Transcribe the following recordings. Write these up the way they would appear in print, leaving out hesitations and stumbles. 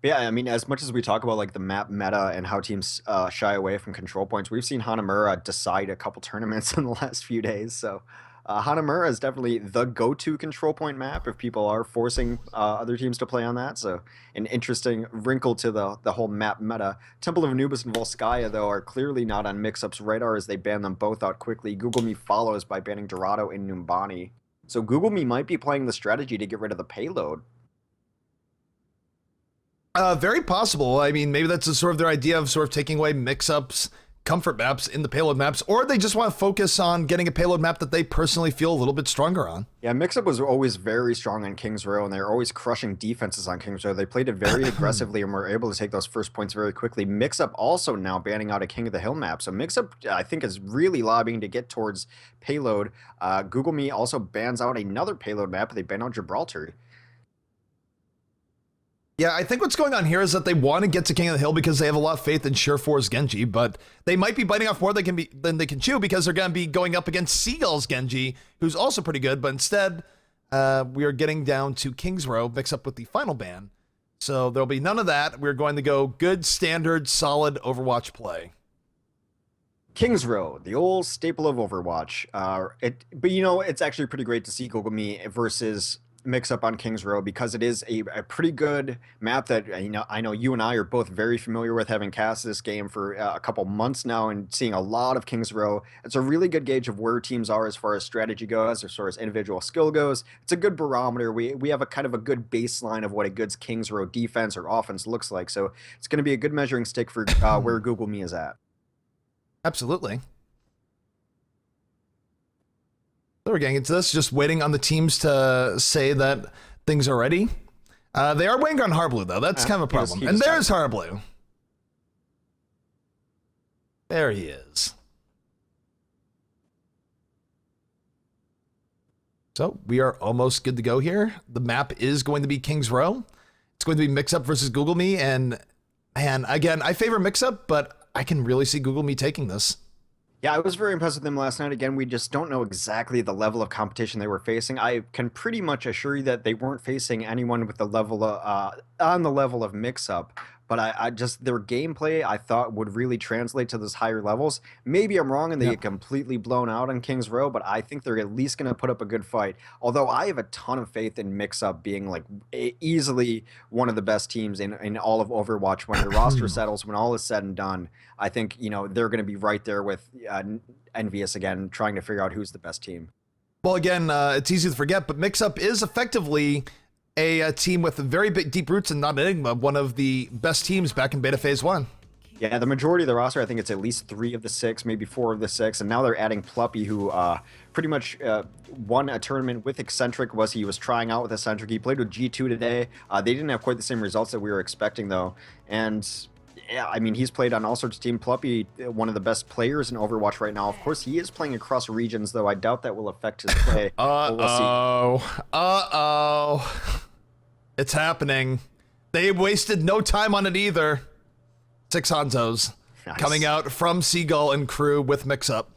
Yeah, I mean, as much as we talk about like the map meta and how teams shy away from control points, we've seen Hanamura decide a couple tournaments in the last few days. So Hanamura is definitely the go-to control point map if people are forcing other teams to play on that. So an interesting wrinkle to the whole map meta. Temple of Anubis and Volskaya, though, are clearly not on Mixup's radar as they ban them both out quickly. Google Me follows by banning Dorado and Numbani. So Google Me might be playing the strategy to get rid of the payload. Very possible. I mean, maybe that's a sort of their idea of sort of taking away mix-ups, comfort maps in the payload maps, or they just want to focus on getting a payload map that they personally feel a little bit stronger on. Yeah, Mixup was always very strong on Kings Row, and they're always crushing defenses on Kings Row. They played it very aggressively and were able to take those first points very quickly. Mixup also now banning out a King of the Hill map. So Mixup, I think, is really lobbying to get towards Payload. Google Me also bans out another Payload map. They ban out Gibraltar. Yeah, I think what's going on here is that they want to get to King of the Hill because they have a lot of faith in Surefour's Genji, but they might be biting off more than they can chew because they're going to be going up against Seagull's Genji, who's also pretty good, but instead we are getting down to King's Row, mixed up with the final ban. So there'll be none of that. We're going to go good, standard, solid Overwatch play. Kings Row, the old staple of Overwatch. But you know, it's actually pretty great to see Google Me versus Mixup on Kings Row because it is a pretty good map that I know you and I are both very familiar with, having cast this game for a couple months now and seeing a lot of Kings Row. It's a really good gauge of where teams are as far as strategy goes, as far as individual skill goes. It's a good barometer. We have a kind of a good baseline of what a good Kings Row defense or offense looks like. So it's going to be a good measuring stick for where Google Me is at. Absolutely. So we're getting into this, just waiting on the teams to say that things are ready. They are waiting on Harblue, though. That's kind of a problem. And there's Harblue. There he is. So we are almost good to go here. The map is going to be Kings Row. It's going to be Mixup versus Google Me. And again, I favor Mixup, but I can really see Google Me taking this. Yeah, I was very impressed with them last night. Again, we just don't know exactly the level of competition they were facing. I can pretty much assure you that they weren't facing anyone with the level of, on the level of Mixup. But I just, their gameplay, I thought would really translate to those higher levels. Maybe I'm wrong and they get completely blown out on Kings Row, but I think they're at least going to put up a good fight. Although I have a ton of faith in Mixup being like easily one of the best teams in all of Overwatch when the roster settles, when all is said and done. I think, you know, they're going to be right there with Envious again, trying to figure out who's the best team. Well, again, it's easy to forget, but Mixup is effectively a team with very big, deep roots and not Enigma, one of the best teams back in Beta Phase 1. Yeah, the majority of the roster, I think it's at least 3 of the 6, maybe 4 of the 6, and now they're adding Pluppy, who pretty much won a tournament with Eccentric. He was trying out with Eccentric. He played with G2 today. They didn't have quite the same results that we were expecting, though. And yeah, I mean, he's played on all sorts of teams. Pluppy, one of the best players in Overwatch right now. Of course, he is playing across regions, though. I doubt that will affect his play. We'll see. It's happening. They wasted no time on it either. 6 Hanzos coming out from Seagull and crew with Mixup.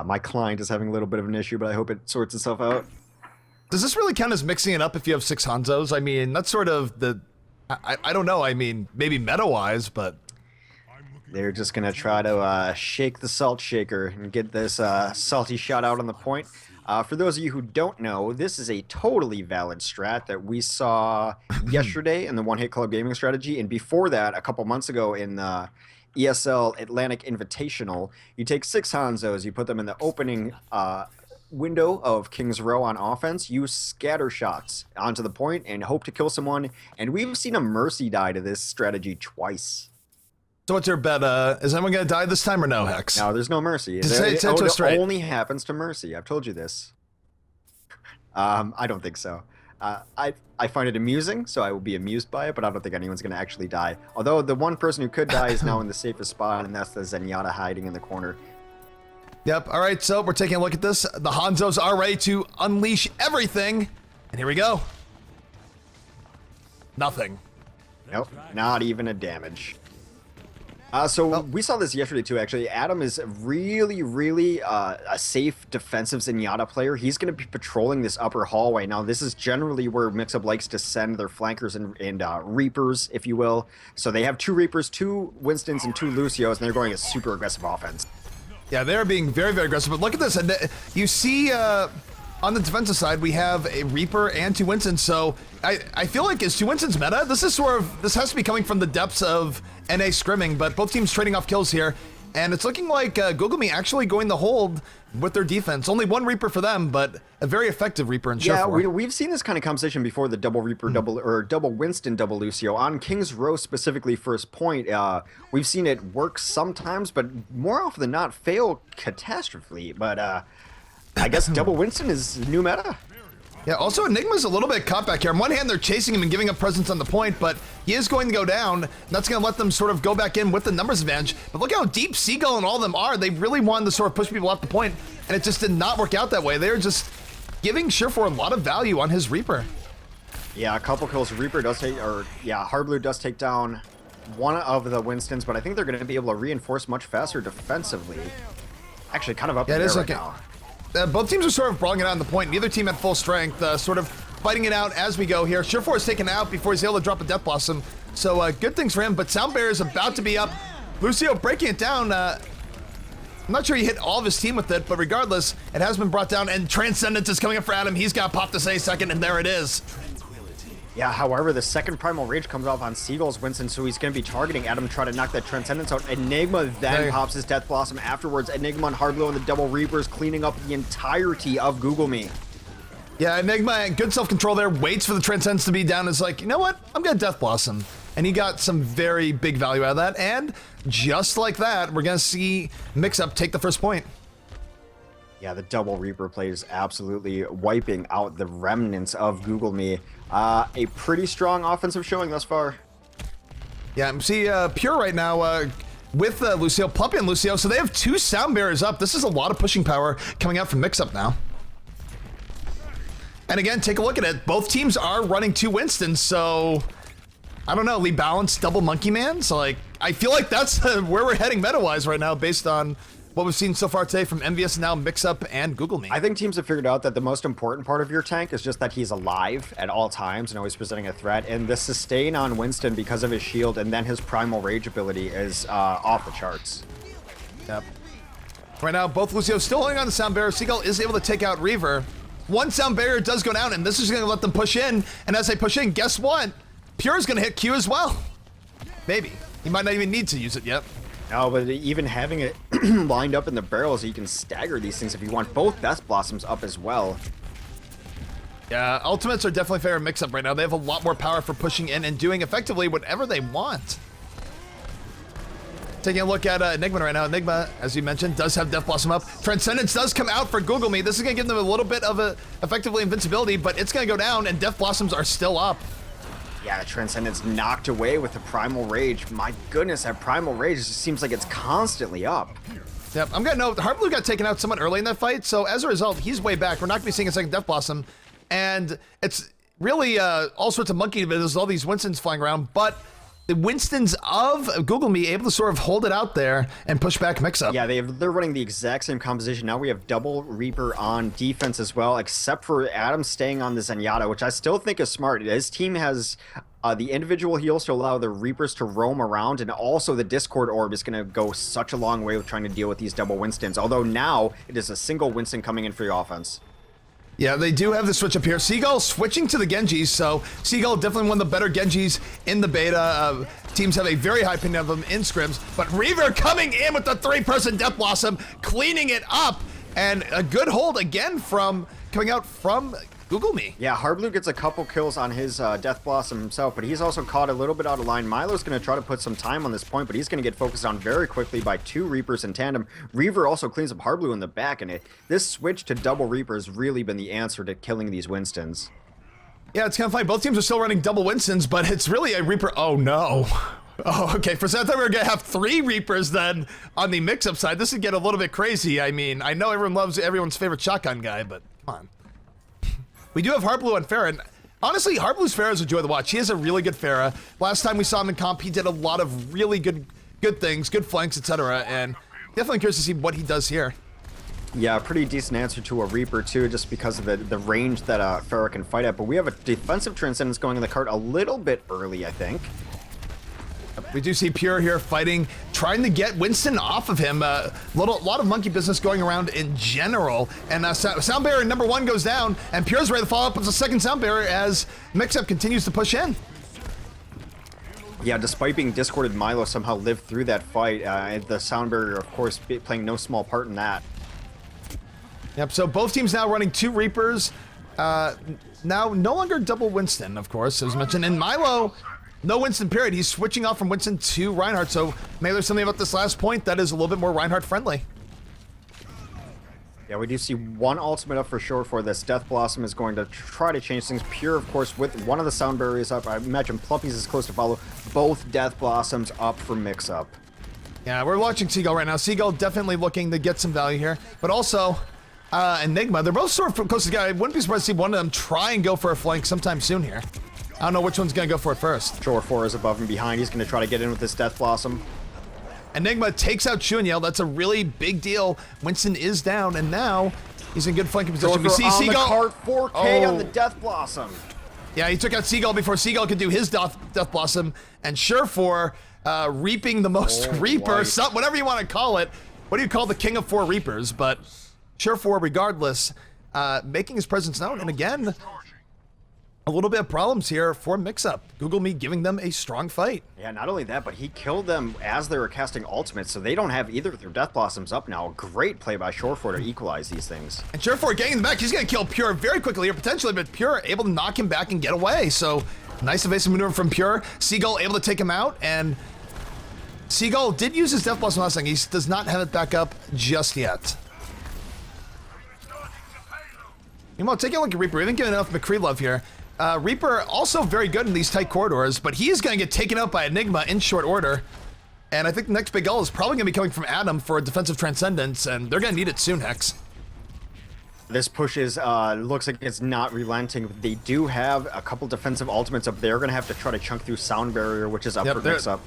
My client is having a little bit of an issue, but I hope it sorts itself out. Does this really count as mixing it up if you have 6 Hanzos? I mean, that's sort of the... I don't know. I mean, maybe meta-wise, but... They're just going to try to shake the salt shaker and get this salty shot out on the point. For those of you who don't know, this is a totally valid strat that we saw yesterday in the One Hit Club Gaming Strategy, and before that, a couple months ago in the ESL Atlantic Invitational. You take 6 Hanzos, you put them in the opening window of Kings Row on offense, you scatter shots onto the point and hope to kill someone, and we've seen a Mercy die to this strategy twice. So what's your bet? Is anyone going to die this time or no, Hex? No, there's no Mercy. It only happens to Mercy. I've told you this. I don't think so. I find it amusing, so I will be amused by it, but I don't think anyone's going to actually die. Although the one person who could die is now in the safest spot, and that's the Zenyatta hiding in the corner. Yep. All right, so we're taking a look at this. The Hanzos are ready to unleash everything. And here we go. Nothing. Nope, not even a damage. So we saw this yesterday too, actually. Adam is really a safe defensive Zenyatta player. He's going to be patrolling this upper hallway. Now, this is generally where Mixup likes to send their flankers and Reapers, if you will. So they have 2 Reapers, 2 Winstons, and 2 Lucios, and they're going a super aggressive offense. Yeah, they're being very aggressive. But look at this. And you see on the defensive side, we have a Reaper and 2 Winstons. So I feel like is 2 Winstons meta? This has to be coming from the depths of NA scrimming, but both teams trading off kills here. And it's looking like GosuGamers actually going to hold with their defense. Only 1 Reaper for them, but a very effective Reaper in Yeah, Surefour. we've seen this kind of conversation before, the double Reaper, double Winston, double Lucio. On King's Row specifically, first point, we've seen it work sometimes, but more often than not, fail catastrophically. But I guess double Winston is new meta. Yeah, also Enigma's a little bit caught back here. On one hand, they're chasing him and giving up presence on the point, but he is going to go down. And that's going to let them sort of go back in with the numbers advantage. But look how deep Seagull and all of them are. They really wanted to sort of push people off the point, and it just did not work out that way. They're just giving Surefour a lot of value on his Reaper. Yeah, a couple kills. Reaper does take, Hardblue does take down one of the Winstons, but I think they're going to be able to reinforce much faster defensively. Actually, kind of up in there right now. Both teams are sort of brawling it out on the point. Neither team at full strength, sort of fighting it out as we go here. Surefour is taken out before he's able to drop a Death Blossom. So good things for him, but Sound Barrier is about to be up. Lucio breaking it down. I'm not sure he hit all of his team with it, but regardless, it has been brought down, and Transcendence is coming up for Adam. He's got popped this any second, and there it is. Yeah, however, the second Primal Rage comes off on Seagull's Winston, so he's going to be targeting Adam, trying to knock that Transcendence out. Enigma then pops his Death Blossom afterwards. Enigma and Hardblue and the double Reapers cleaning up the entirety of GosuGamers. Yeah, Enigma, good self-control there, waits for the Transcendence to be down, is like, you know what, I'm going to Death Blossom. And he got some very big value out of that, and just like that, we're going to see Mixup take the first point. Yeah, the double Reaper play is absolutely wiping out the remnants of GosuGamers. A pretty strong offensive showing thus far. Yeah, see Pure right now with Lucio, Pluppy and Lucio, so they have 2 Sound Barriers up. This is a lot of pushing power coming out from Mixup now. And again, take a look at it. Both teams are running 2 Winstons, so I don't know, Lee Balance, double Monkey Man. So like, I feel like that's where we're heading meta-wise right now based on what we've seen so far today from MVS, now Mixup and GosuGamers. I think teams have figured out that the most important part of your tank is just that he's alive at all times and always presenting a threat. And the sustain on Winston because of his shield and then his Primal Rage ability is off the charts. Yep. Right now, both Lucio still holding on to Sound Barrier. Seagull is able to take out Reaver. 1 Sound Barrier does go down, and this is going to let them push in. And as they push in, guess what? Pure is going to hit Q as well. Maybe. He might not even need to use it yet. No, but even having it lined up in the barrels, you can stagger these things if you want both Death Blossoms up as well. Yeah, Ultimates are definitely fair Mixup right now. They have a lot more power for pushing in and doing effectively whatever they want. Taking a look at Enigma right now. Enigma, as you mentioned, does have Death Blossom up. Transcendence does come out for GosuGamers. This is going to give them a little bit of effectively invincibility, but it's going to go down, and Death Blossoms are still up. Yeah, the Transcendence knocked away with the Primal Rage. My goodness, that Primal Rage just seems like it's constantly up. Yep, I'm gonna note, Hardblue got taken out somewhat early in that fight, so as a result, he's way back. We're not gonna be seeing a second Death Blossom, and it's really all sorts of monkey business, all these Winstons flying around, but the Winstons of GosuGamers able to sort of hold it out there and push back Mixup. Yeah, they're running the exact same composition. Now we have double Reaper on defense as well, except for Adam staying on the Zenyatta, which I still think is smart. His team has the individual heals to allow the Reapers to roam around, and also the Discord Orb is going to go such a long way with trying to deal with these double Winstons, although now it is a single Winston coming in for the offense. Yeah, they do have the switch up here. Seagull switching to the Genjis, so Seagull definitely one of the better Genjis in the beta. Teams have a very high opinion of them in scrims, but Reaver coming in with the 3-person Death Blossom, cleaning it up, and a good hold again from coming out from GosuGamers. Yeah, Hardblue gets a couple kills on his Death Blossom himself, but he's also caught a little bit out of line. Milo's going to try to put some time on this point, but he's going to get focused on very quickly by 2 Reapers in tandem. Reaver also cleans up Hardblue in the back, and this switch to double Reaper has really been the answer to killing these Winstons. Yeah, it's kind of funny. Both teams are still running double Winstons, but it's really a Reaper. Oh, no. Oh, okay. For a second, I thought we were going to have 3 Reapers then on the Mixup side. This would get a little bit crazy. I mean, I know everyone loves everyone's favorite shotgun guy, but come on. We do have Hardblue on Pharah, and honestly, Hardblue's Pharah is a joy to watch. He has a really good Pharah. Last time we saw him in comp, he did a lot of really good good things, good flanks, etc. And definitely curious to see what he does here. Yeah, pretty decent answer to a Reaper too, just because of the range that Pharah can fight at. But we have a defensive Transcendence going in the cart a little bit early, I think. We do see Pure here fighting, trying to get Winston off of him. A lot of monkey business going around in general. And Sound Barrier number 1 goes down, and Pure's ready to follow up with the second Sound Barrier as Mixup continues to push in. Yeah, despite being discorded, Milo somehow lived through that fight. The Sound Barrier, of course, playing no small part in that. Yep, so both teams now running 2 Reapers. Now, no longer double Winston, of course, as mentioned. And Milo, no Winston period. He's switching off from Winston to Reinhardt. So maybe there's something about this last point that is a little bit more Reinhardt friendly. Yeah, we do see one ultimate up for sure for this. Death Blossom is going to try to change things. Pure, of course, with one of the Sound Barriers up. I imagine Plumpy's is close to follow. Both Death Blossoms up for Mixup. Yeah, we're watching Seagull right now. Seagull definitely looking to get some value here. But also, Enigma, they're both sort of close together. I wouldn't be surprised to see one of them try and go for a flank sometime soon here. I don't know which one's going to go for it first. Shore 4 is above and behind. He's going to try to get in with this Death Blossom. Enigma takes out Chunyel. That's a really big deal. Winston is down, and now he's in good flanking position. We see Seagull. On the cart, 4K on the Death Blossom. Yeah, he took out Seagull before Seagull could do his Death Blossom, and Sure4 reaping the most Reapers, whatever you want to call it. What do you call the king of 4 Reapers? But Sure4, regardless, making his presence known, and again, a little bit of problems here for Mixup. Google Me giving them a strong fight. Yeah, not only that, but he killed them as they were casting ultimates, so they don't have either of their Death Blossoms up now. Great play by Shore4 to equalize these things. And Sure4 getting in the back. He's going to kill Pure very quickly here, potentially, but Pure able to knock him back and get away. So, nice evasive maneuver from Pure. Seagull able to take him out, and Seagull did use his Death Blossom last time. He does not have it back up just yet. Meanwhile, taking a look at Reaper. We haven't given enough McCree love here. Reaper also very good in these tight corridors, but he is going to get taken out by Enigma in short order. And I think the next big goal is probably going to be coming from Adam for a defensive Transcendence, and they're going to need it soon, Hex. This push is, looks like it's not relenting. They do have a couple defensive ultimates up. They're going to have to try to chunk through Sound Barrier, which is up for Mixup.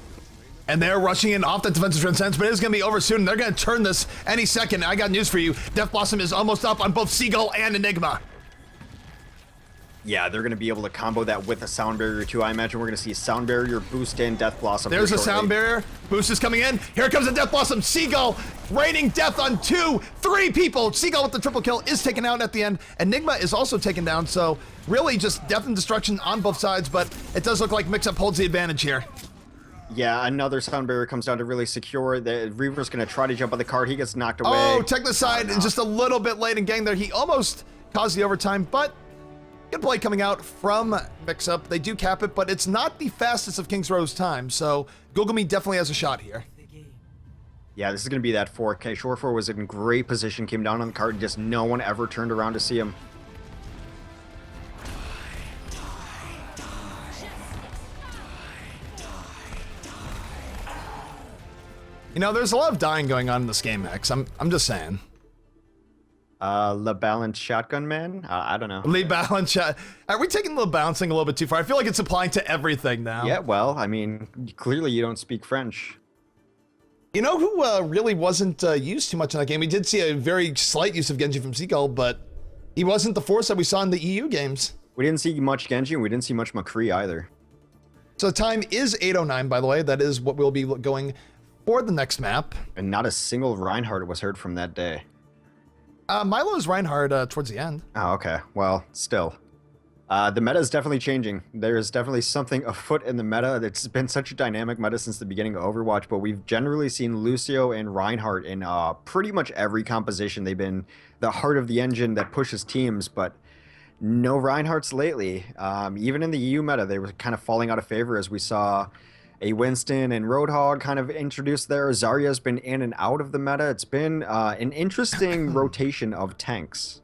And they're rushing in off the defensive Transcendence, but it's going to be over soon. They're going to turn this any second. I got news for you. Death Blossom is almost up on both Seagull and Enigma. Yeah, they're going to be able to combo that with a Sound Barrier too. I imagine we're going to see Sound Barrier boost in Death Blossom. There's a Sound Barrier. Boost is coming in. Here comes the Death Blossom. Seagull raining death on 2, 3 people. Seagull with the triple kill is taken out at the end. Enigma is also taken down. So really just death and destruction on both sides, but it does look like Mixup holds the advantage here. Yeah, another Sound Barrier comes down to really secure. The Reaper's going to try to jump on the cart. He gets knocked away. Oh, Technicide is just a little bit late in getting there. He almost caused the overtime, but good play coming out from Mixup. They do cap it, but it's not the fastest of King's Row's time, so Google Me definitely has a shot here. Yeah, this is going to be that 4K. Shore4 was in great position, came down on the cart, and just no one ever turned around to see him. You know, there's a lot of dying going on in this game, X. I'm just saying. Le Balanced Shotgun Man? I don't know. Le Balanced Shot. Are we taking the balancing a little bit too far? I feel like it's applying to everything now. Yeah, well, I mean, clearly you don't speak French. You know who really wasn't used too much in that game? We did see a very slight use of Genji from Seagull, but he wasn't the force that we saw in the EU games. We didn't see much Genji, and we didn't see much McCree either. So the time is 8:09, by the way. That is what we'll be going for the next map. And not a single Reinhardt was heard from that day. Milo's Reinhardt towards the end. Oh, okay. Well, still. The meta is definitely changing. There's definitely something afoot in the meta. It's been such a dynamic meta since the beginning of Overwatch, but we've generally seen Lucio and Reinhardt in pretty much every composition. They've been the heart of the engine that pushes teams, but no Reinhardts lately. Even in the EU meta, they were kind of falling out of favor as we saw a Winston and Roadhog kind of introduced there. Zarya's been in and out of the meta. It's been an interesting rotation of tanks.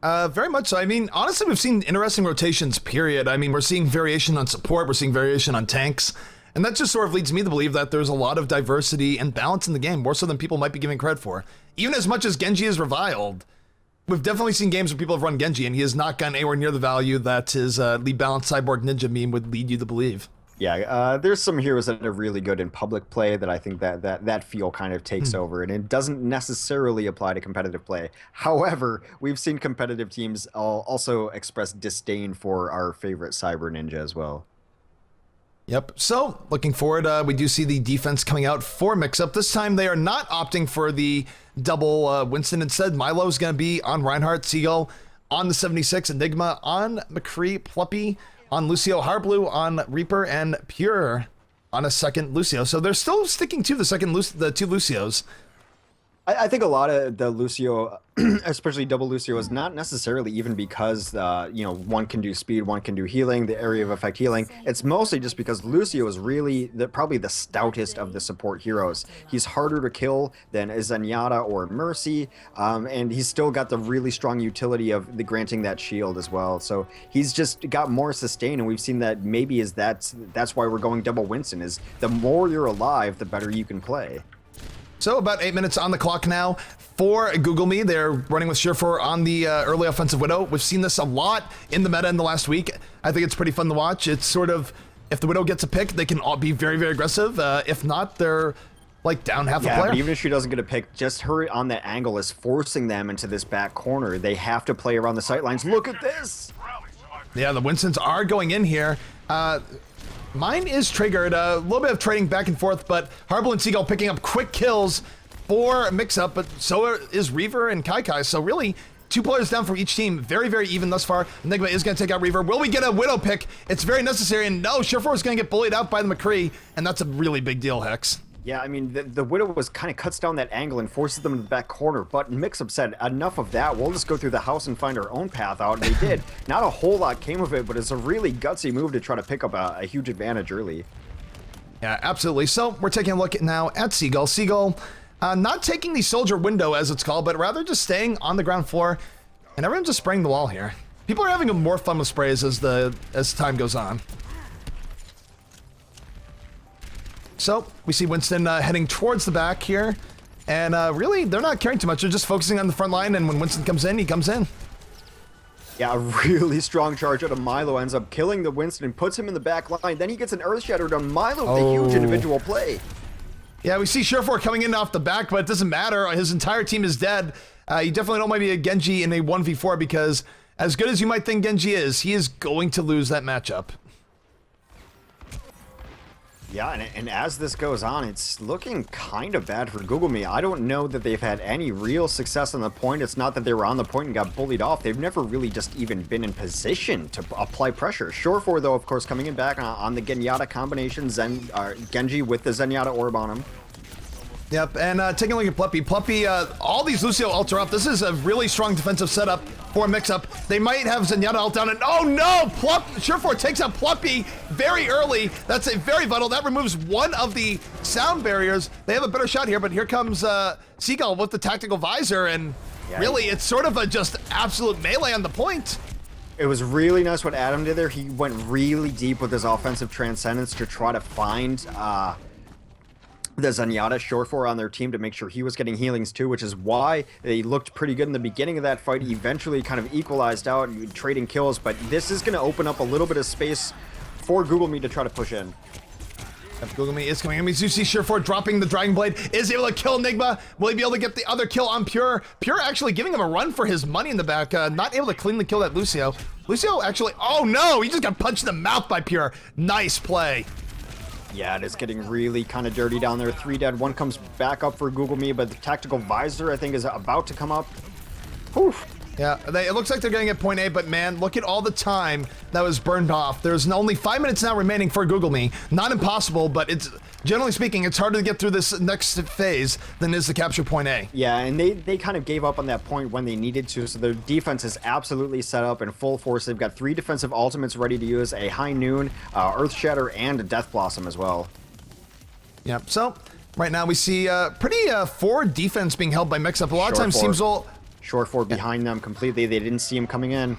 Very much so. I mean, honestly, we've seen interesting rotations, period. I mean, we're seeing variation on support, we're seeing variation on tanks, and that just sort of leads me to believe that there's a lot of diversity and balance in the game, more so than people might be giving credit for. Even as much as Genji is reviled, we've definitely seen games where people have run Genji, and he has not gotten anywhere near the value that his Lee Balanced Cyborg Ninja meme would lead you to believe. Yeah, there's some heroes that are really good in public play that I think that feel kind of takes over, and it doesn't necessarily apply to competitive play. However, we've seen competitive teams also express disdain for our favorite Cyber Ninja as well. Yep. So looking forward, we do see the defense coming out for Mixup. This time they are not opting for the double Winston. Instead, Milo's going to be on Reinhardt, Seagull on the 76, Enigma on McCree, Pluppy on Lucio, Harblue on Reaper, and Pure on a second Lucio. So they're still sticking to the the two Lucios. I think a lot of the Lucio, especially double Lucio, is not necessarily even because one can do speed, one can do healing, the area of effect healing. It's mostly just because Lucio is really probably the stoutest of the support heroes. He's harder to kill than Zenyatta or Mercy, and he's still got the really strong utility of the granting that shield as well. So he's just got more sustain, and we've seen that maybe that's why we're going double Winston. Is the more you're alive, the better you can play. So about 8 minutes on the clock now for Google Me. They're running with Surefour on the early offensive Widow. We've seen this a lot in the meta in the last week. I think it's pretty fun to watch. It's sort of, if the Widow gets a pick, they can all be very, very aggressive. If not, they're like down half a player. But even if she doesn't get a pick, just her on that angle is forcing them into this back corner. They have to play around the sightlines. Look at this! Yeah, the Winstons are going in here. Mine is triggered, a little bit of trading back and forth, but Harble and Seagull picking up quick kills for Mixup, but so is Reaver and Kai. So really, 2 players down from each team. Very, very even thus far. Enigma is going to take out Reaver. Will we get a Widow pick? It's very necessary, and no, Surefour is going to get bullied out by the McCree, and that's a really big deal, Hex. Yeah, I mean, the Widow kind of cuts down that angle and forces them to the back corner, but Mixup said, enough of that, we'll just go through the house and find our own path out, and they did. Not a whole lot came of it, but it's a really gutsy move to try to pick up a huge advantage early. Yeah, absolutely. So we're taking a look now at Seagull. Seagull not taking the soldier window, as it's called, but rather just staying on the ground floor, and everyone's just spraying the wall here. People are having more fun with sprays as time goes on. So we see Winston heading towards the back here, and really they're not caring too much. They're just focusing on the front line, and when Winston comes in, he comes in. Yeah, a really strong charge out of Milo ends up killing the Winston and puts him in the back line. Then he gets an Earth Shattered on Milo with a huge individual play. Yeah, we see Surefour coming in off the back, but it doesn't matter. His entire team is dead. You definitely don't want to be a Genji in a 1v4 because as good as you might think Genji is, he is going to lose that matchup. Yeah, and as this goes on, it's looking kind of bad for Google Me. I don't know that they've had any real success on the point. It's not that they were on the point and got bullied off. They've never really just even been in position to apply pressure. Surefour, though, of course, coming in back on the Genyatta combination, Genji with the Zenyatta orb on him. Yep, and taking a look at Pluppy. Pluppy, all these Lucio ults are up. This is a really strong defensive setup for Mixup. They might have Zenyatta ult down, and oh no! Surefour takes out Pluppy very early. That's a very vital. That removes one of the sound barriers. They have a better shot here, but here comes Seagull with the tactical visor, and really, it's sort of a just absolute melee on the point. It was really nice what Adam did there. He went really deep with his offensive transcendence to try to find the Zenyatta Surefour on their team to make sure he was getting healings too, which is why they looked pretty good in the beginning of that fight. Eventually kind of equalized out, trading kills, but this is going to open up a little bit of space for Google Me to try to push in. Google Me is coming in. We do see Surefour dropping the Dragon Blade, is able to kill Enigma. Will he be able to get the other kill on Pure? Pure actually giving him a run for his money in the back, not able to cleanly kill that Lucio. Lucio actually, oh no, he just got punched in the mouth by Pure. Nice play. Yeah, it is getting really kind of dirty down there. 3 dead, 1 comes back up for Google Me, but the tactical visor, I think, is about to come up. Whew. Yeah, it looks like they're going to get point A, but man, look at all the time that was burned off. There's only 5 minutes now remaining for Google Me. Not impossible, but it's, generally speaking, it's harder to get through this next phase than is to capture point A. Yeah, and they kind of gave up on that point when they needed to, so their defense is absolutely set up in full force. They've got 3 defensive ultimates ready to use, a High Noon, Earth Shatter, and a Death Blossom as well. Yep, so right now we see pretty forward defense being held by Mixup. A lot of times teams will... Surefour behind them completely. They didn't see him coming in.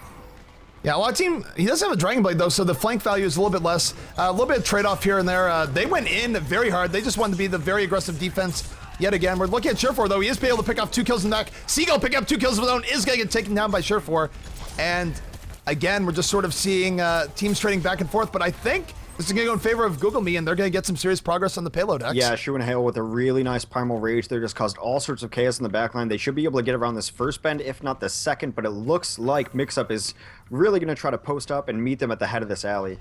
Yeah, a lot of team, he does have a Dragon Blade though, so the flank value is a little bit less. A little bit of trade-off here and there. They went in very hard. They just wanted to be the very aggressive defense yet again. We're looking at Surefour though. He is able to pick off 2 kills in the back. Seagull pick up 2 kills of his own, is going to get taken down by Surefour. And again, we're just sort of seeing teams trading back and forth, but I think This is going to go in favor of Google Me, and they're going to get some serious progress on the payload, X. Yeah, Shu and Hale with a really nice Primal Rage there just caused all sorts of chaos in the backline. They should be able to get around this first bend, if not the second, but it looks like Mixup is really going to try to post up and meet them at the head of this alley.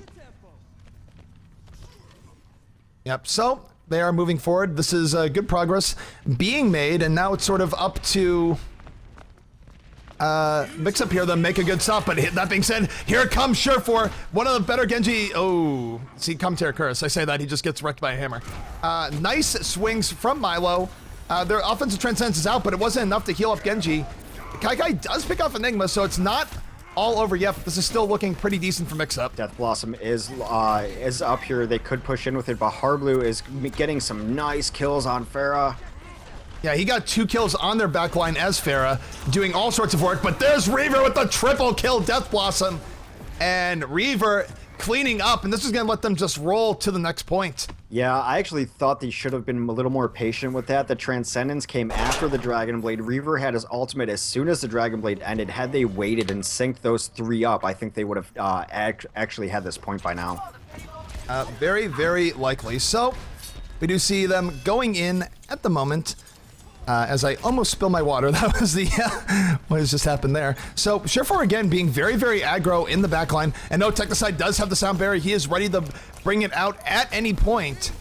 Yep, so they are moving forward. This is good progress being made, and now it's sort of up to Mixup here to make a good stop. But that being said, here comes Surefour, one of the better Genji. Oh, see, commentary curse. I say that, he just gets wrecked by a hammer. Nice swings from Milo. Their offensive transcendence is out, but it wasn't enough to heal up Genji. Kai does pick off Enigma, so it's not all over yet, but this is still looking pretty decent for Mixup. Death Blossom is up here. They could push in with it, but Hardblue is getting some nice kills on Pharah. Yeah, he got 2 kills on their backline as Pharah, doing all sorts of work, but there's Reaver with the triple kill Death Blossom. And Reaver cleaning up, and this is going to let them just roll to the next point. Yeah, I actually thought they should have been a little more patient with that. The Transcendence came after the Dragon Blade. Reaver had his ultimate as soon as the Dragon Blade ended. Had they waited and synced those 3 up, I think they would have actually had this point by now. Very, very likely. So, we do see them going in at the moment. As I almost spill my water, that was the what has just happened there. So Surefour again being very, very aggro in the backline, and no, Technicide does have the sound barrier. He is ready to bring it out at any point.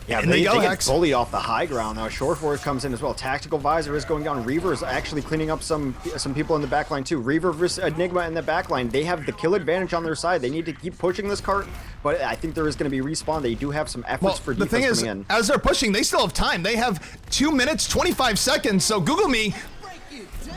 Yeah, they get bullied off the high ground though. Surefour comes in as well. Tactical Visor is going down. Reaver is actually cleaning up some people in the backline too. Reaver versus Enigma in the backline. They have the kill advantage on their side. They need to keep pushing this cart, but I think there is going to be respawn. They do have some efforts for defense coming in. The thing is, as they're pushing, they still have time. They have 2 minutes, 25 seconds, so Google Me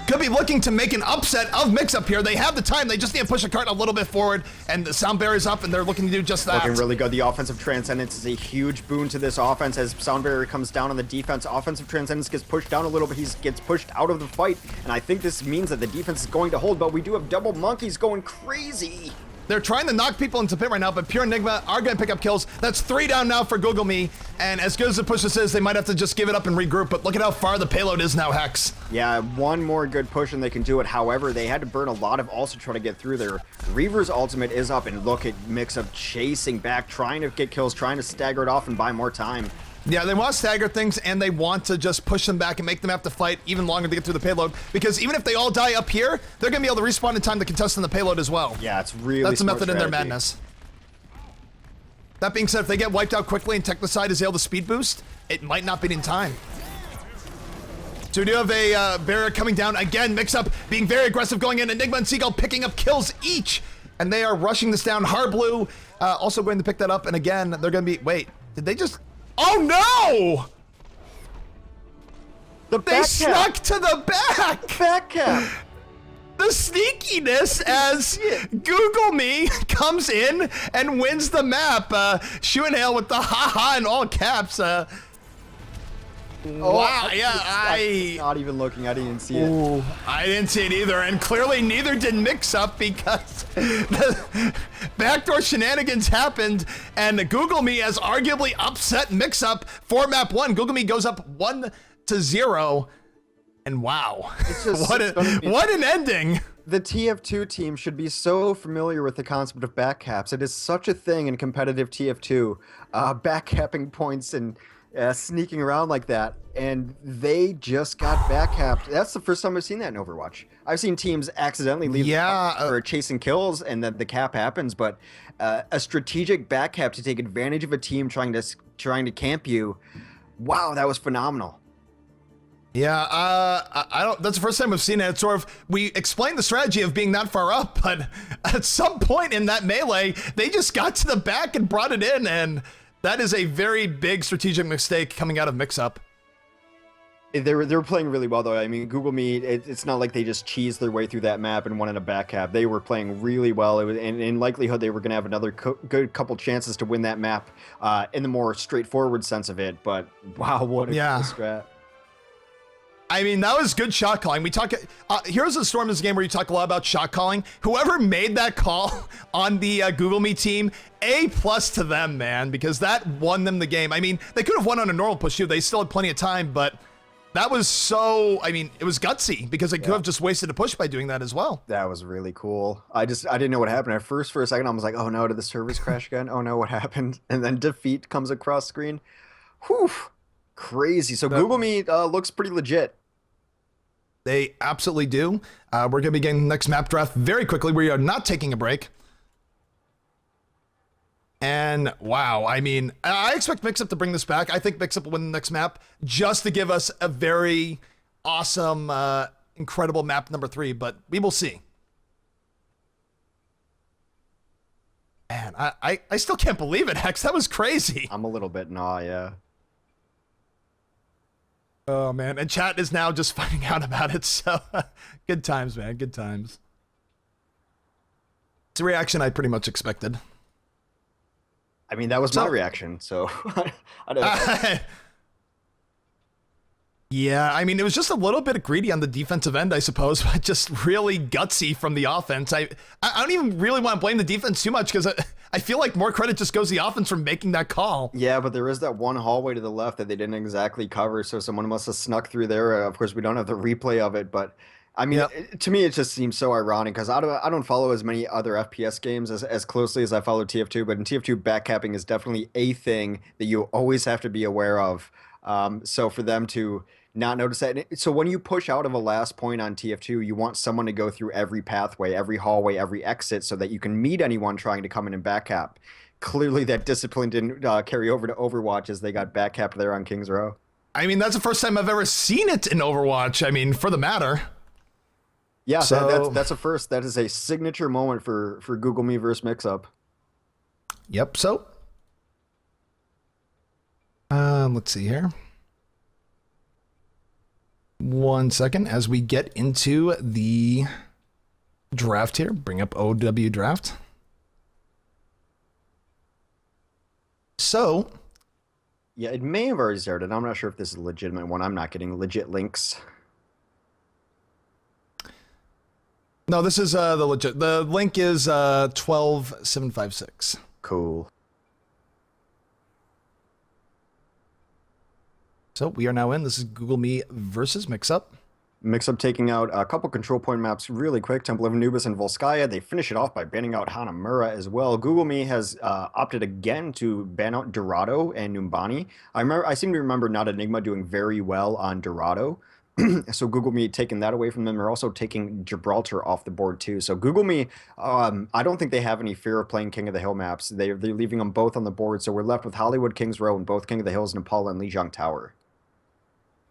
could be looking to make an upset of Mixup here. They have the time. They just need to push the cart a little bit forward, and the sound barrier's up, and they're looking to do just that. Looking really good. The offensive transcendence is a huge boon to this offense as sound barrier comes down on the defense. Offensive transcendence gets pushed down a little bit. He gets pushed out of the fight, and I think this means that the defense is going to hold, but we do have double monkeys going crazy. They're trying to knock people into pit right now, but Pure Enigma are going to pick up kills. That's 3 down now for Google Me, and as good as the push this is, they might have to just give it up and regroup, but look at how far the payload is now, Hex. Yeah, one more good push and they can do it. However, they had to burn a lot of also try to get through there. Reaver's ultimate is up, and look at Mixup chasing back, trying to get kills, trying to stagger it off and buy more time. Yeah, they want to stagger things, and they want to just push them back and make them have to fight even longer to get through the payload, because even if they all die up here, they're going to be able to respawn in time to contest in the payload as well. Yeah, it's really That's a method strategy. in their madness. That being said, if they get wiped out quickly and Technicide is able to speed boost, it might not be in time. So we do have a barrier coming down. Again, Mixup being very aggressive going in. Enigma and Seagull picking up kills each, and they are rushing this down. Hardblue also going to pick that up, and again, they're going to be... Wait, did they just... Oh no! They snuck to the back! Back cap! The sneakiness as Google Me comes in and wins the map. Shu and Hale with the haha in all caps. Wow, yeah, I'm not even looking. I didn't even see it. I didn't see it either, and clearly neither did Mixup because the backdoor shenanigans happened, and Google Me has arguably upset Mixup for map 1. Google Me goes up 1-0, and wow, It's just, what an ending. The TF2 team should be so familiar with the concept of backcaps. It is such a thing in competitive TF2, backcapping points and sneaking around like that, and they just got backcapped. That's the first time I've seen that in Overwatch. I've seen teams accidentally leave or chasing kills, and then the cap happens. But a strategic backcap to take advantage of a team trying to camp you, wow, that was phenomenal. Yeah, I don't. That's the first time we've seen it. It's sort of, we explained the strategy of being that far up, but at some point in that melee, they just got to the back and brought it in, and that is a very big strategic mistake coming out of Mixup. They were playing really well though. I mean, Google Me, it's not like they just cheesed their way through that map and won in a back cap. They were playing really well. It was, and in likelihood, they were going to have another good couple chances to win that map in the more straightforward sense of it. But wow, what a cool strat. I mean, that was good shot calling. We talk. Heroes of the Storm is a game where you talk a lot about shot calling. Whoever made that call on the Google Me team, A+ to them, man, because that won them the game. I mean, they could have won on a normal push too. They still had plenty of time, but That was so, I mean, it was gutsy because they could have just wasted a push by doing that as well. That was really cool. I didn't know what happened at first. For a second, I was like, oh no, did the servers crash again? Oh no, what happened? And then defeat comes across screen. Whew, crazy. So That- Google Meet looks pretty legit. They absolutely do. We're going to be getting the next map draft very quickly. We are not taking a break. And wow, I mean, I expect Mixup to bring this back. I think Mixup will win the next map just to give us a very awesome, incredible map number 3, but we will see. Man, I still can't believe it, Hex. That was crazy. I'm a little bit in awe, yeah. Oh, man. And chat is now just finding out about it, so good times, man. Good times. It's a reaction I pretty much expected. I mean, that was my reaction, so I don't. Yeah, I mean, it was just a little bit greedy on the defensive end, I suppose, but just really gutsy from the offense. I don't even really want to blame the defense too much because I feel like more credit just goes to the offense for making that call. Yeah, but there is that one hallway to the left that they didn't exactly cover, so someone must have snuck through there. Of course, we don't have the replay of it, but I mean, to me, it just seems so ironic because I don't follow as many other FPS games as closely as I follow TF2, but in TF2, backcapping is definitely a thing that you always have to be aware of. So for them to not notice that, so when you push out of a last point on TF2, you want someone to go through every pathway, every hallway, every exit, so that you can meet anyone trying to come in and backcap. Clearly, that discipline didn't carry over to Overwatch as they got backcapped there on Kings Row. I mean, that's the first time I've ever seen it in Overwatch. I mean, for the matter. Yeah, So, that's a first. That is a signature moment for Google Me versus Mixup. Yep. So, let's see here. 1 second as we get into the draft here. Bring up OW draft. So, yeah, it may have already started. I'm not sure if this is a legitimate one. I'm not getting legit links. no, this is the legit. The link is 12756. Cool. So we are now in. This is Google Me versus Mixup. Mixup taking out a couple control point maps really quick. Temple of Anubis and Volskaya. They finish it off by banning out Hanamura as well. Google Me has opted again to ban out Dorado and Numbani. I seem to remember Not Enigma doing very well on Dorado. So Google Me taking that away from them. They're also taking Gibraltar off the board too. So Google Me, I don't think they have any fear of playing King of the Hill maps. They're leaving them both on the board. So we're left with Hollywood, Kings Row, and both King of the Hills, Nepal, and Lijiang Tower.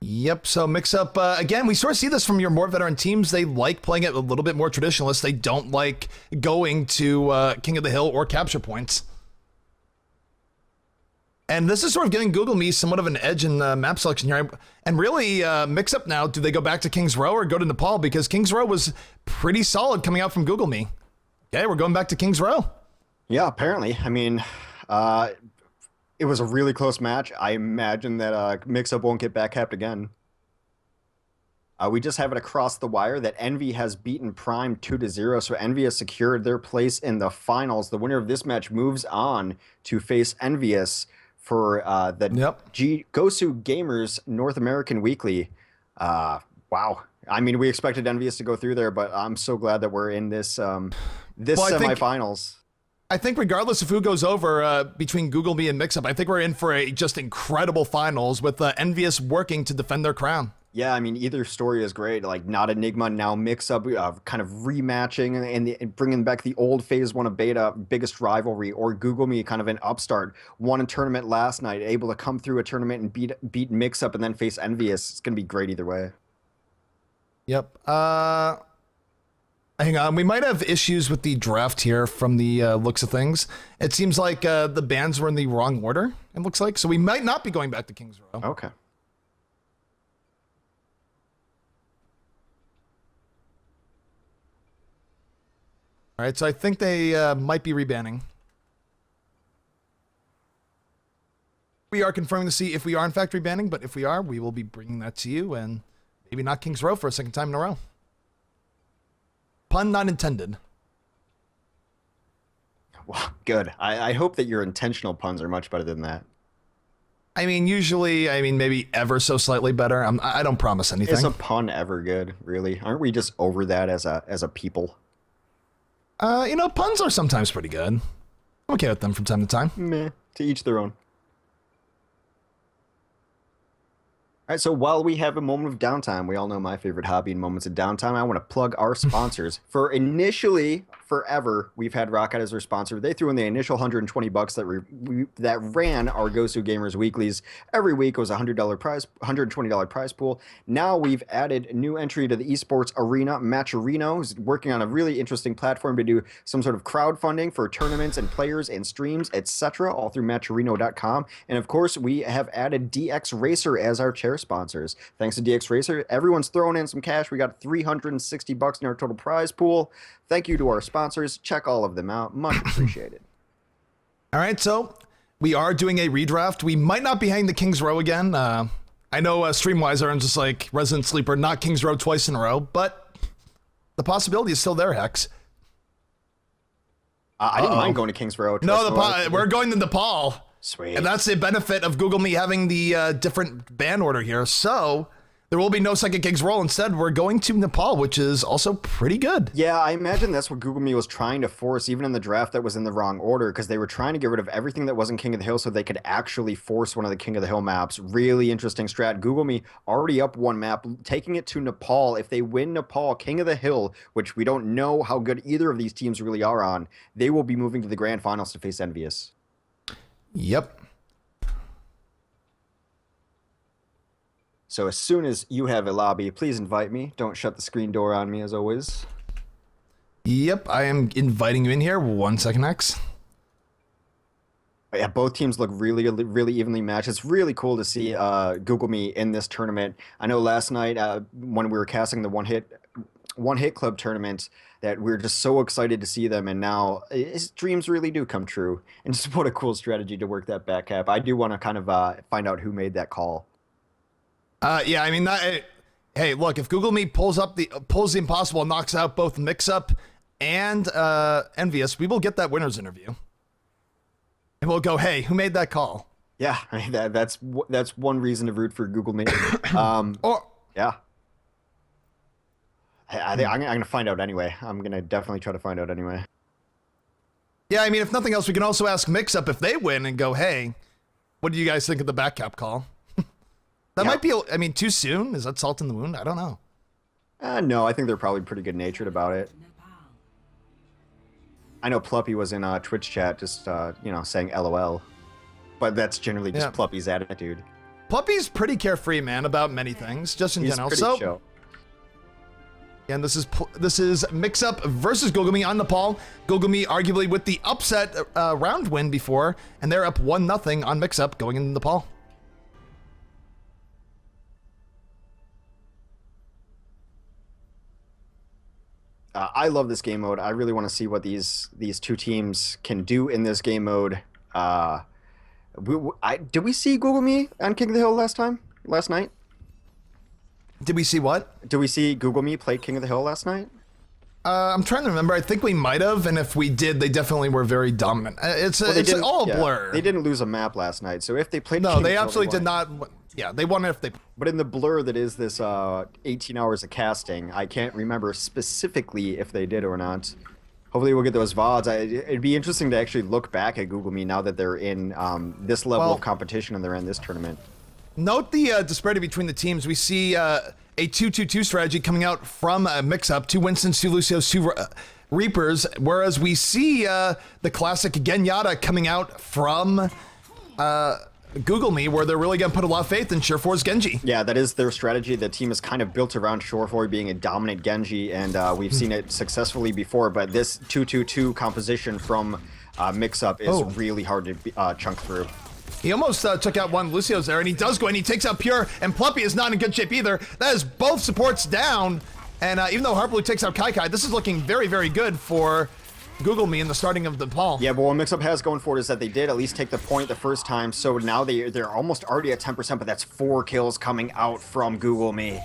Yep. So Mixup, again, we sort of see this from your more veteran teams. They like playing it a little bit more traditionalist. They don't like going to King of the Hill or capture points. And this is sort of giving Google Me somewhat of an edge in map selection here. And really, Mixup now, do they go back to Kings Row or go to Nepal? Because Kings Row was pretty solid coming out from Google Me. Okay, we're going back to Kings Row. Yeah, apparently. I mean, it was a really close match. I imagine that Mixup won't get backcapped again. We just have it across the wire that Envy has beaten Prime 2-0, so Envy has secured their place in the finals. The winner of this match moves on to face Envious for the GosuGamers North American Weekly. Wow. I mean, we expected Envious to go through there, but I'm so glad that we're in this semifinals. I think regardless of who goes over between Google Me and Mixup, I think we're in for a just incredible finals with Envious working to defend their crown. Yeah, I mean, either story is great. Like, Not Enigma, now Mixup, kind of rematching and bringing back the old Phase 1 of Beta biggest rivalry, or Google Me, kind of an upstart. Won a tournament last night, able to come through a tournament and beat Mixup and then face Envious. It's going to be great either way. Yep. Hang on, we might have issues with the draft here from the looks of things. It seems like the bans were in the wrong order, it looks like. So we might not be going back to Kings Row. Okay. All right, so I think they might be rebanning. We are confirming to see if we are in fact rebanning, but if we are, we will be bringing that to you, and maybe not Kings Row for a second time in a row. Pun not intended. Well, good. I hope that your intentional puns are much better than that. I mean, usually, I mean, maybe ever so slightly better. I don't promise anything. Is a pun ever good, really? Aren't we just over that as a people? You know, puns are sometimes pretty good. I'm okay with them from time to time. Meh, to each their own. All right, so while we have a moment of downtime, we all know my favorite hobby in moments of downtime. I want to plug our sponsors. For initially, forever, we've had Rocket as our sponsor. They threw in the initial $120 that ran our GosuGamers weeklies. Every week it was a $120 prize pool. Now we've added a new entry to the esports arena. Matcherino is working on a really interesting platform to do some sort of crowdfunding for tournaments and players and streams, etc., all through Matcherino.com. And of course, we have added DX Racer as our chair sponsors. Thanks to DX Racer, everyone's throwing in some cash. We got $360 in our total prize pool. Thank you to our sponsors. Check all of them out. Much appreciated. All right, so we are doing a redraft. We might not be hanging the King's Row again. I know Streamwise are just like Resident Sleeper, not King's Row twice in a row, but the possibility is still there, Hex. I didn't mind going to King's Row. No, we're going to Nepal. Sweet. And that's the benefit of Google Meet having the different ban order here. So there will be no second King's Row. Instead, we're going to Nepal, which is also pretty good. Yeah, I imagine that's what Google Meet was trying to force, even in the draft that was in the wrong order, because they were trying to get rid of everything that wasn't King of the Hill so they could actually force one of the King of the Hill maps. Really interesting strat. Google Meet already up one map, taking it to Nepal. If they win Nepal, King of the Hill, which we don't know how good either of these teams really are on, they will be moving to the grand finals to face Envious. Yep. So as soon as you have a lobby, please invite me. Don't shut the screen door on me, as always. Yep, I am inviting you in here. 1 second, X. Yeah, both teams look really, really evenly matched. It's really cool to see Google Meet in this tournament. I know last night when we were casting the one hit club tournament, that we were just so excited to see them, and now his dreams really do come true. And just what a cool strategy to work that back cap. I do want to kind of find out who made that call. Yeah, I mean, hey, look, if Google Meet pulls the impossible and knocks out both Mixup and Envious, we will get that winner's interview. And we'll go, hey, who made that call? Yeah, I mean, that's one reason to root for Google Meet. Yeah. I think I'm going to find out anyway. I'm going to definitely try to find out anyway. Yeah, I mean, if nothing else, we can also ask Mixup if they win and go, hey, what do you guys think of the back cap call? That might be, I mean, too soon? Is that salt in the wound? I don't know. No, I think they're probably pretty good natured about it. I know Pluppy was in Twitch chat just, saying LOL. But that's generally just Pluppy's attitude. Pluppy's pretty carefree, man, about many things, just in general. Pretty chill. And this is Mixup versus Google Meet on Nepal. Google Meet arguably with the upset round win before, and they're up 1-0 on Mixup going into Nepal. I love this game mode. I really want to see what these two teams can do in this game mode. Did we see Google Meet on King of the Hill last night? Did we see what? Did we see Google Meet play King of the Hill last night? I'm trying to remember. I think we might have, and if we did, they definitely were very dominant. It's all a blur. They didn't lose a map last night, so if they played No, King they of the Hill, absolutely did not. Yeah, they won if they... But in the blur that is this 18 hours of casting, I can't remember specifically if they did or not. Hopefully we'll get those VODs. It'd be interesting to actually look back at Google Meet now that they're in this level of competition and they're in this tournament. Note the disparity between the teams. We see a 2-2-2 strategy coming out from Mixup. 2 Winstons, 2 Lucios, 2 Reapers, whereas we see the classic Genyatta coming out from... Google Meet, where they're really going to put a lot of faith in Surefour's Genji. Yeah, that is their strategy. The team is kind of built around Surefour being a dominant Genji, and we've seen it successfully before, but this 2-2-2 composition from Mixup is really hard to chunk through. He almost took out one Lucio's there, and he does go, and he takes out Pure, and Pluppy is not in good shape either. That is both supports down, and even though Harpaloo takes out Kai, this is looking very, very good for Google Meet in the starting of the Nepal. Yeah, but what Mixup has going for it is that they did at least take the point the first time, so now they're almost already at 10%, but that's 4 kills coming out from Google Meet.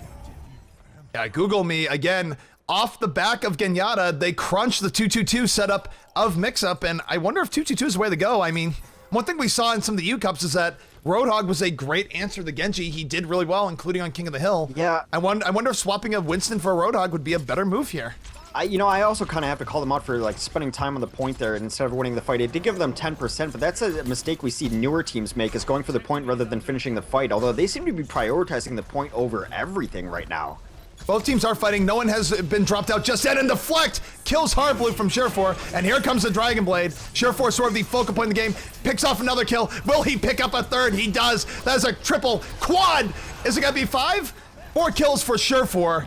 Yeah, Google Meet, again, off the back of Genyatta, they crunch the 2-2-2 setup of Mixup, and I wonder if 2-2-2 is the way to go. I mean, one thing we saw in some of the U-Cups is that Roadhog was a great answer to Genji. He did really well, including on King of the Hill. Yeah. I wonder if swapping a Winston for a Roadhog would be a better move here. I also kind of have to call them out for like spending time on the point there instead of winning the fight. It did give them 10%, but that's a mistake we see newer teams make, is going for the point rather than finishing the fight, although they seem to be prioritizing the point over everything right now. Both teams are fighting. No one has been dropped out just yet, and deflect kills Hardblue from Surefour, and here comes the Dragon Blade. Surefour, sort of the focal point of the game, picks off another kill. Will he pick up a third? He does. That is a triple quad. Is it gonna be 5? 4 kills for Surefour.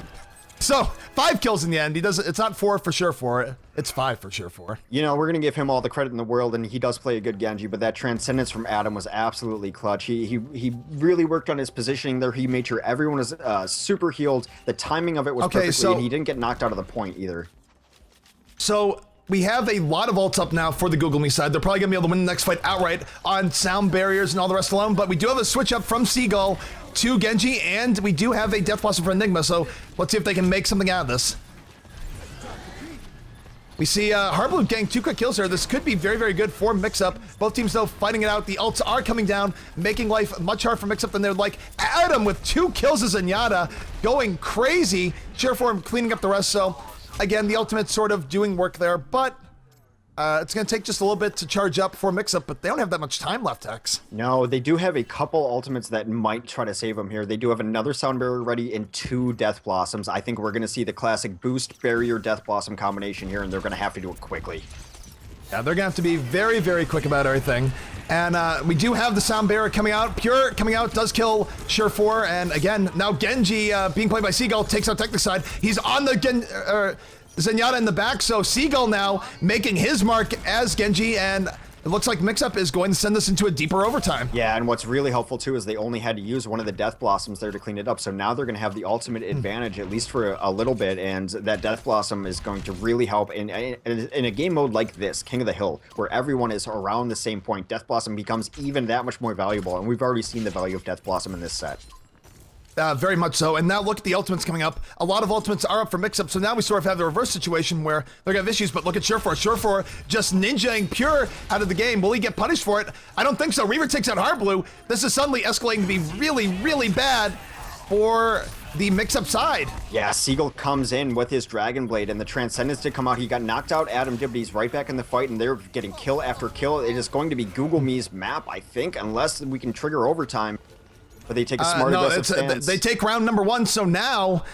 So 5 kills in the end. He does. It's not 4 for Surefour. It's 5 for Surefour. You know, we're gonna give him all the credit in the world, and he does play a good Genji. But that transcendence from Adam was absolutely clutch. He really worked on his positioning there. He made sure everyone was super healed. The timing of it was perfect, and he didn't get knocked out of the point either. So we have a lot of ults up now for the Google Me side. They're probably gonna be able to win the next fight outright on sound barriers and all the rest alone. But we do have a switch up from Seagull to Genji, and we do have a Death Blossom for Enigma. So let's see if they can make something out of this. We see Hardblue getting 2 quick kills here. This could be very, very good for Mixup. Both teams, though, fighting it out. The ults are coming down, making life much harder for Mixup than they would like. Adam with 2 kills as Zenyatta, going crazy. Surefour cleaning up the rest. So, again, the ultimate sort of doing work there, but it's going to take just a little bit to charge up for Mixup, but they don't have that much time left, X. No, they do have a couple ultimates that might try to save them here. They do have another Sound Barrier ready and 2 Death Blossoms. I think we're going to see the classic Boost Barrier Death Blossom combination here, and they're going to have to do it quickly. Yeah, they're going to have to be very, very quick about everything. And we do have the Sound Barrier coming out. Pure coming out does kill Surefour, and again, now Genji, being played by Seagull, takes out Technicide. He's on the Zenyatta in the back, so Seagull now making his mark as Genji, and it looks like Mixup is going to send this into a deeper overtime. Yeah, and what's really helpful too is they only had to use one of the Death Blossoms there to clean it up, so now they're going to have the ultimate advantage, at least for a little bit, and that Death Blossom is going to really help in a game mode like this, King of the Hill, where everyone is around the same point. Death Blossom becomes even that much more valuable, and we've already seen the value of Death Blossom in this set. Very much so, and now look at the ultimates coming up. A lot of ultimates are up for Mixup, so now we sort of have the reverse situation where they're gonna have issues, but look at Surefour. Surefour just ninjaing Pure out of the game. Will he get punished for it? I don't think so. Reaver takes out Hardblue. This is suddenly escalating to be really, really bad for the Mixup side. Yeah, Seagull comes in with his Dragon Blade, and the Transcendence did come out. He got knocked out. Adam did, but he's right back in the fight, and they're getting kill after kill. It is going to be Google Me's map, I think, unless we can trigger overtime. But they take a smart aggressive stance. They take round number 1, so now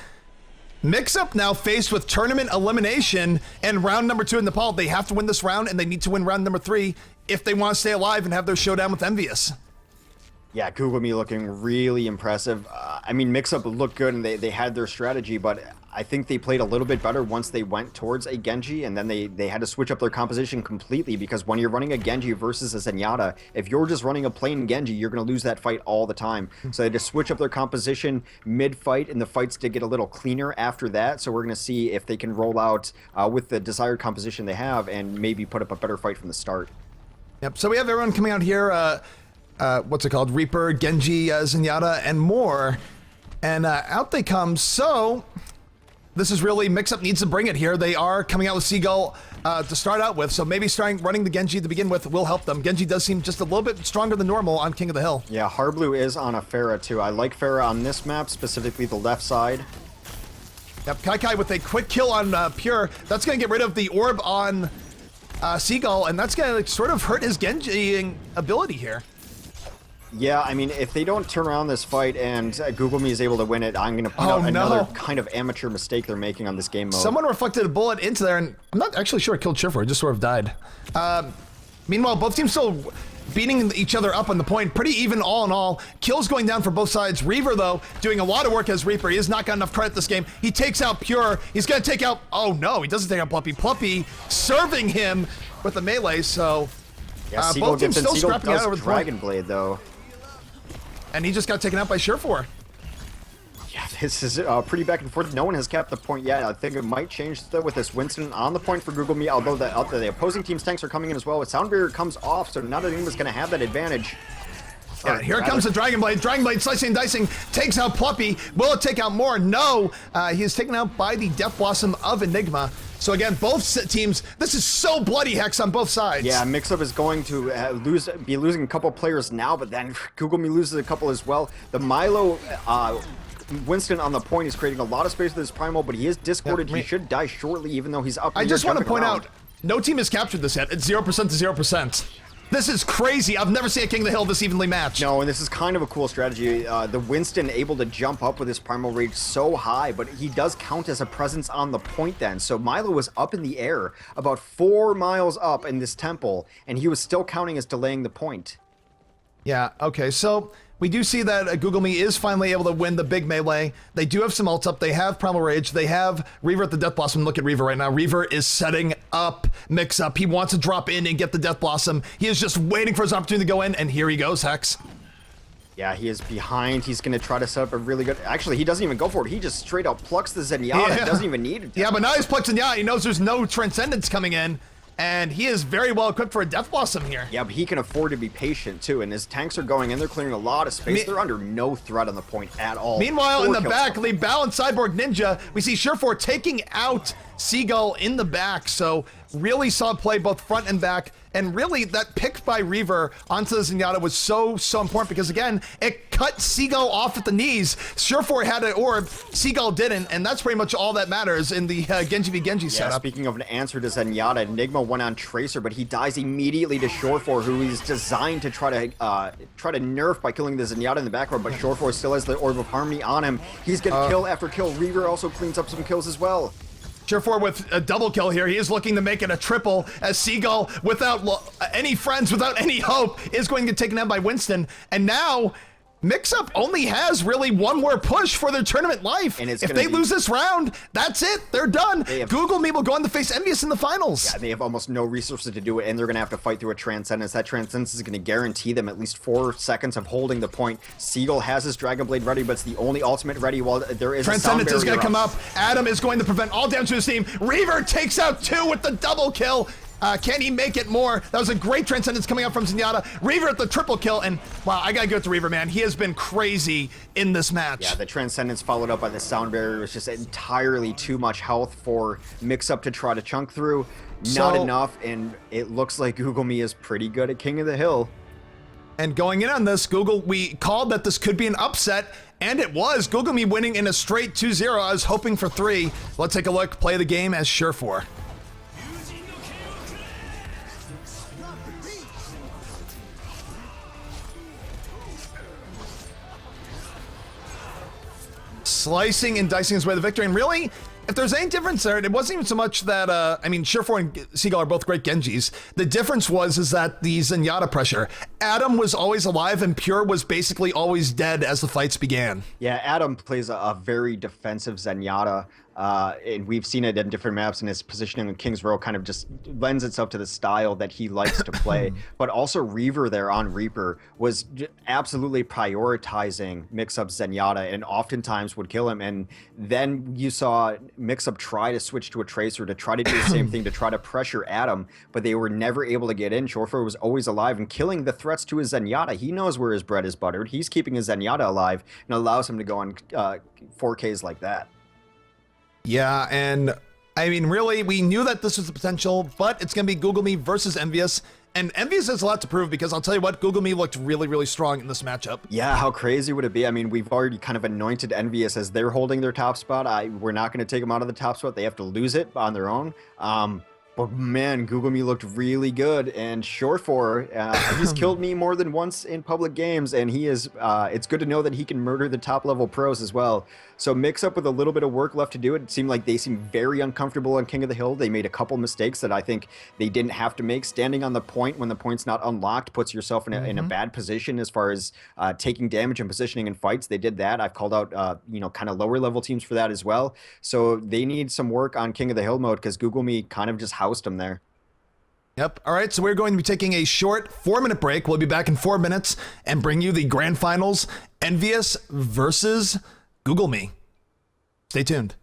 Mixup now faced with tournament elimination and round number 2 in Nepal. They have to win this round, and they need to win round number 3 if they want to stay alive and have their showdown with Envious. Yeah, Google Me looking really impressive. I mean, Mixup looked good, and they had their strategy, but I think they played a little bit better once they went towards a Genji, and then they had to switch up their composition completely, because when you're running a Genji versus a Zenyatta, if you're just running a plain Genji, you're going to lose that fight all the time. So they had to switch up their composition mid-fight, and the fights did get a little cleaner after that, so we're going to see if they can roll out with the desired composition they have and maybe put up a better fight from the start. Yep, so we have everyone coming out here, what's it called? Reaper, Genji, Zenyatta, and more. And out they come. So this is really, Mixup needs to bring it here. They are coming out with Seagull to start out with. So maybe running the Genji to begin with will help them. Genji does seem just a little bit stronger than normal on King of the Hill. Yeah, Hardblue is on a Pharah too. I like Pharah on this map, specifically the left side. Yep, Kai with a quick kill on Pure. That's going to get rid of the orb on Seagull, and that's going to sort of hurt his Genji ability here. Yeah, I mean, if they don't turn around this fight and Google Me is able to win it, I'm going to point out another kind of amateur mistake they're making on this game mode. Someone reflected a bullet into there, and I'm not actually sure it killed Surefour. It just sort of died. Meanwhile, both teams still beating each other up on the point. Pretty even all in all. Kills going down for both sides. Reaver, though, doing a lot of work as Reaper. He has not got enough credit this game. He takes out Pure. He's going to take out... Oh, no, he doesn't take out Pluppy. Pluppy serving him with the melee, so... Yeah, both teams still scrapping out over the Dragon Blade, though. And he just got taken out by Surefour. Yeah, this is pretty back and forth. No one has capped the point yet. I think it might change though with this Winston on the point for Google Me, although the opposing team's tanks are coming in as well. With Sound Barrier comes off, so not anyone's going to have that advantage. Yeah, here comes the Dragon Blade. Dragon Blade slicing and dicing, takes out Pluppy. Will it take out more? No. He is taken out by the Death Blossom of Enigma. So again, both teams, this is so bloody, Hex, on both sides. Yeah, Mixup is going to be losing a couple players now, but then Google Me loses a couple as well. The Milo Winston on the point is creating a lot of space with his Primal, but he is discorded. He should die shortly, even though he's up. I just want to point out, no team has captured this yet. It's 0% to 0%. This is crazy. I've never seen a King of the Hill this evenly matched. No, and this is kind of a cool strategy. The Winston able to jump up with his Primal Rage so high, but he does count as a presence on the point then. So Milo was up in the air about 4 miles up in this temple, and he was still counting as delaying the point. Yeah, okay, so we do see that Google Me is finally able to win the big melee. They do have some ults up. They have Primal Rage. They have Reaver at the Death Blossom. Look at Reaver right now. Reaver is setting up Mixup. He wants to drop in and get the Death Blossom. He is just waiting for his opportunity to go in, and here he goes, Hex. Yeah, he is behind. He's going to try to set up a really good... Actually, he doesn't even go for it. He just straight up plucks the Zenyatta. Yeah. He doesn't even need it. Yeah, but now he's plucked Zenyatta. He knows there's no Transcendence coming in. And he is very well equipped for a Death Blossom here. Yeah, but he can afford to be patient, too. And his tanks are going in. They're clearing a lot of space. They're under no threat on the point at all. Meanwhile, in the back, Li Bao and Cyborg Ninja, we see Surefour taking out Seagull in the back. So really solid play both front and back. And really, that pick by Reaver onto the Zenyatta was so important because, again, it cut Seagull off at the knees. Surefour had an orb, Seagull didn't, and that's pretty much all that matters in the Genji v Genji setup. Speaking of an answer to Zenyatta, Enigma went on Tracer, but he dies immediately to Surefour, who is designed to try to nerf by killing the Zenyatta in the background, but Surefour still has the Orb of Harmony on him. He's getting kill after kill. Reaver also cleans up some kills as well. Surefour with a double kill here. He is looking to make it a triple as Seagull, without any friends, without any hope, is going to get taken out by Winston. And now, Mixup only has really one more push for their tournament life. And if they lose this round, that's it. They're done. Google Me will go on to face Envious in the finals. Yeah, they have almost no resources to do it, and they're going to have to fight through a Transcendence. That Transcendence is going to guarantee them at least 4 seconds of holding the point. Seagull has his Dragon Blade ready, but it's the only ultimate ready while there is Transcendence is going to come up. Adam is going to prevent all damage to his team. Reaver takes out 2 with the double kill. Can he make it more? That was a great Transcendence coming out from Zenyatta. Reaver at the triple kill, and wow, I gotta give it to Reaver, man. He has been crazy in this match. Yeah, the Transcendence followed up by the Sound Barrier was just entirely too much health for Mixup to try to chunk through. Not enough, and it looks like Google Me is pretty good at King of the Hill. And going in on this, we called that this could be an upset, and it was. Google Me winning in a straight 2-0. I was hoping for 3. Let's take a look. Play the game as Surefour. Slicing and dicing his way to victory, and really, if there's any difference there, it wasn't even so much that, I mean, Surefour and Seagull are both great Genjis. The difference is that the Zenyatta pressure. Adam was always alive, and Pure was basically always dead as the fights began. Yeah, Adam plays a very defensive Zenyatta, and we've seen it in different maps, and his positioning in King's Row kind of just lends itself to the style that he likes to play. But also Reaver there on Reaper was absolutely prioritizing Mixup Zenyatta, and oftentimes would kill him. And then you saw Mixup try to switch to a Tracer to try to do the same thing, to try to pressure Adam, but they were never able to get in. Surefour was always alive and killing the threats to his Zenyatta. He knows where his bread is buttered. He's keeping his Zenyatta alive and allows him to go on 4Ks like that. Yeah, and I mean, really, we knew that this was the potential, but it's going to be Google Me versus Envious. And Envious has a lot to prove because I'll tell you what, Google Me looked really, really strong in this matchup. Yeah, how crazy would it be? I mean, we've already kind of anointed Envious as they're holding their top spot. We're not going to take them out of the top spot. They have to lose it on their own. But man, Google Me looked really good, and Surefour, he's killed me more than once in public games, and he is. It's good to know that he can murder the top level pros as well. So Mixup with a little bit of work left to do it. It seemed like they seemed very uncomfortable on King of the Hill. They made a couple mistakes that I think they didn't have to make. Standing on the point when the point's not unlocked puts yourself in a bad position as far as taking damage and positioning in fights. They did that. I've called out kind of lower level teams for that as well. So they need some work on King of the Hill mode because Google Me kind of just housed them there. Yep. All right, so we're going to be taking a short 4-minute break. We'll be back in 4 minutes and bring you the grand finals, Envious versus Google Me. Stay tuned.